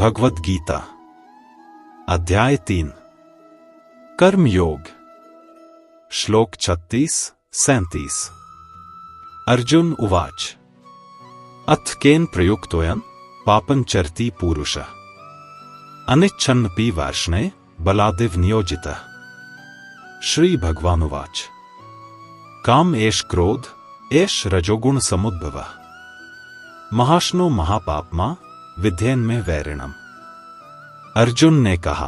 भगवद गीता अध्याय 3 कर्म योग श्लोक 36-37 अर्जुन उवाच अथ केन प्रयुक्तोऽयं पापं चरति पुरुषः अनिच्छन्नपि वार्ष्णे बलादिव नियोजितः। श्री भगवानुवाच काम एष क्रोध एष रजोगुण समुद्भवः महाशनो महापापमा विध्येन में वैरिणम। अर्जुन ने कहा,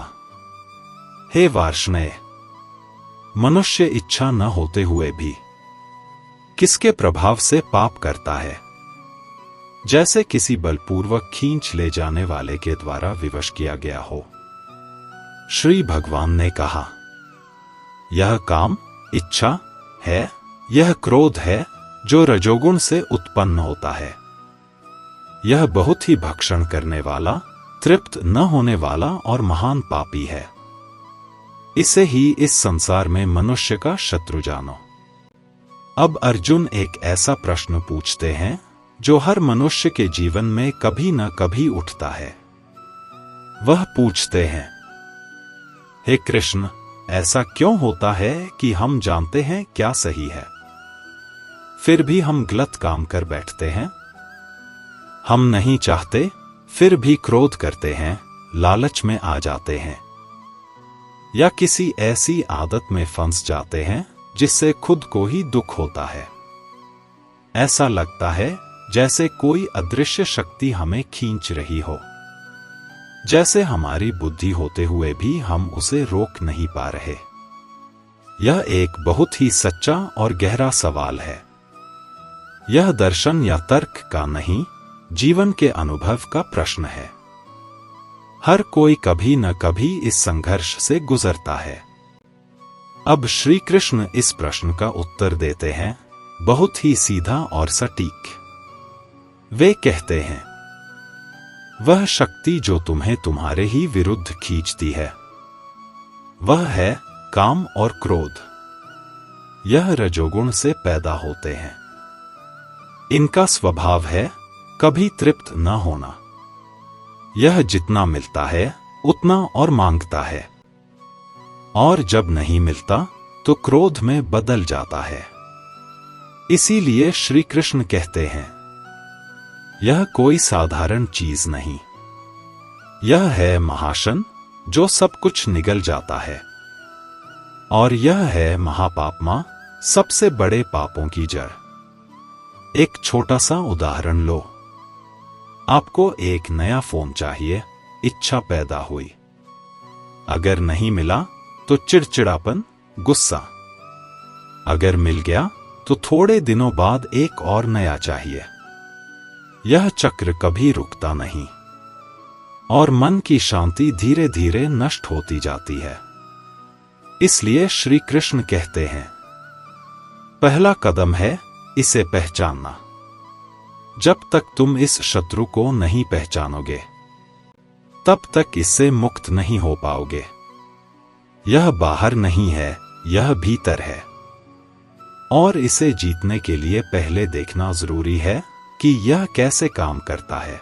हे वार्ष्णेय, मनुष्य इच्छा न होते हुए भी किसके प्रभाव से पाप करता है, जैसे किसी बलपूर्वक खींच ले जाने वाले के द्वारा विवश किया गया हो। श्री भगवान ने कहा, यह काम इच्छा है, यह क्रोध है जो रजोगुण से उत्पन्न होता है। यह बहुत ही भक्षण करने वाला, तृप्त न होने वाला और महान पापी है। इसे ही इस संसार में मनुष्य का शत्रु जानो। अब अर्जुन एक ऐसा प्रश्न पूछते हैं जो हर मनुष्य के जीवन में कभी न कभी उठता है। वह पूछते हैं, हे कृष्ण, ऐसा क्यों होता है कि हम जानते हैं क्या सही है, फिर भी हम गलत काम कर बैठते हैं? हम नहीं चाहते फिर भी क्रोध करते हैं, लालच में आ जाते हैं, या किसी ऐसी आदत में फंस जाते हैं जिससे खुद को ही दुख होता है। ऐसा लगता है जैसे कोई अदृश्य शक्ति हमें खींच रही हो, जैसे हमारी बुद्धि होते हुए भी हम उसे रोक नहीं पा रहे। यह एक बहुत ही सच्चा और गहरा सवाल है। यह दर्शन या तर्क का नहीं, जीवन के अनुभव का प्रश्न है। हर कोई कभी न कभी इस संघर्ष से गुजरता है। अब श्री कृष्ण इस प्रश्न का उत्तर देते हैं, बहुत ही सीधा और सटीक। वे कहते हैं, वह शक्ति जो तुम्हें तुम्हारे ही विरुद्ध खींचती है, वह है काम और क्रोध। यह रजोगुण से पैदा होते हैं। इनका स्वभाव है कभी तृप्त न होना। यह जितना मिलता है उतना और मांगता है, और जब नहीं मिलता तो क्रोध में बदल जाता है। इसीलिए श्री कृष्ण कहते हैं, यह कोई साधारण चीज नहीं, यह है महाशन जो सब कुछ निगल जाता है, और यह है महापापमा, सबसे बड़े पापों की जड़। एक छोटा सा उदाहरण लो। आपको एक नया फोन चाहिए, इच्छा पैदा हुई। अगर नहीं मिला तो चिड़चिड़ापन, गुस्सा। अगर मिल गया तो थोड़े दिनों बाद एक और नया चाहिए। यह चक्र कभी रुकता नहीं, और मन की शांति धीरे धीरे नष्ट होती जाती है। इसलिए श्री कृष्ण कहते हैं, पहला कदम है इसे पहचानना। जब तक तुम इस शत्रु को नहीं पहचानोगे, तब तक इससे मुक्त नहीं हो पाओगे। यह बाहर नहीं है, यह भीतर है, और इसे जीतने के लिए पहले देखना जरूरी है कि यह कैसे काम करता है।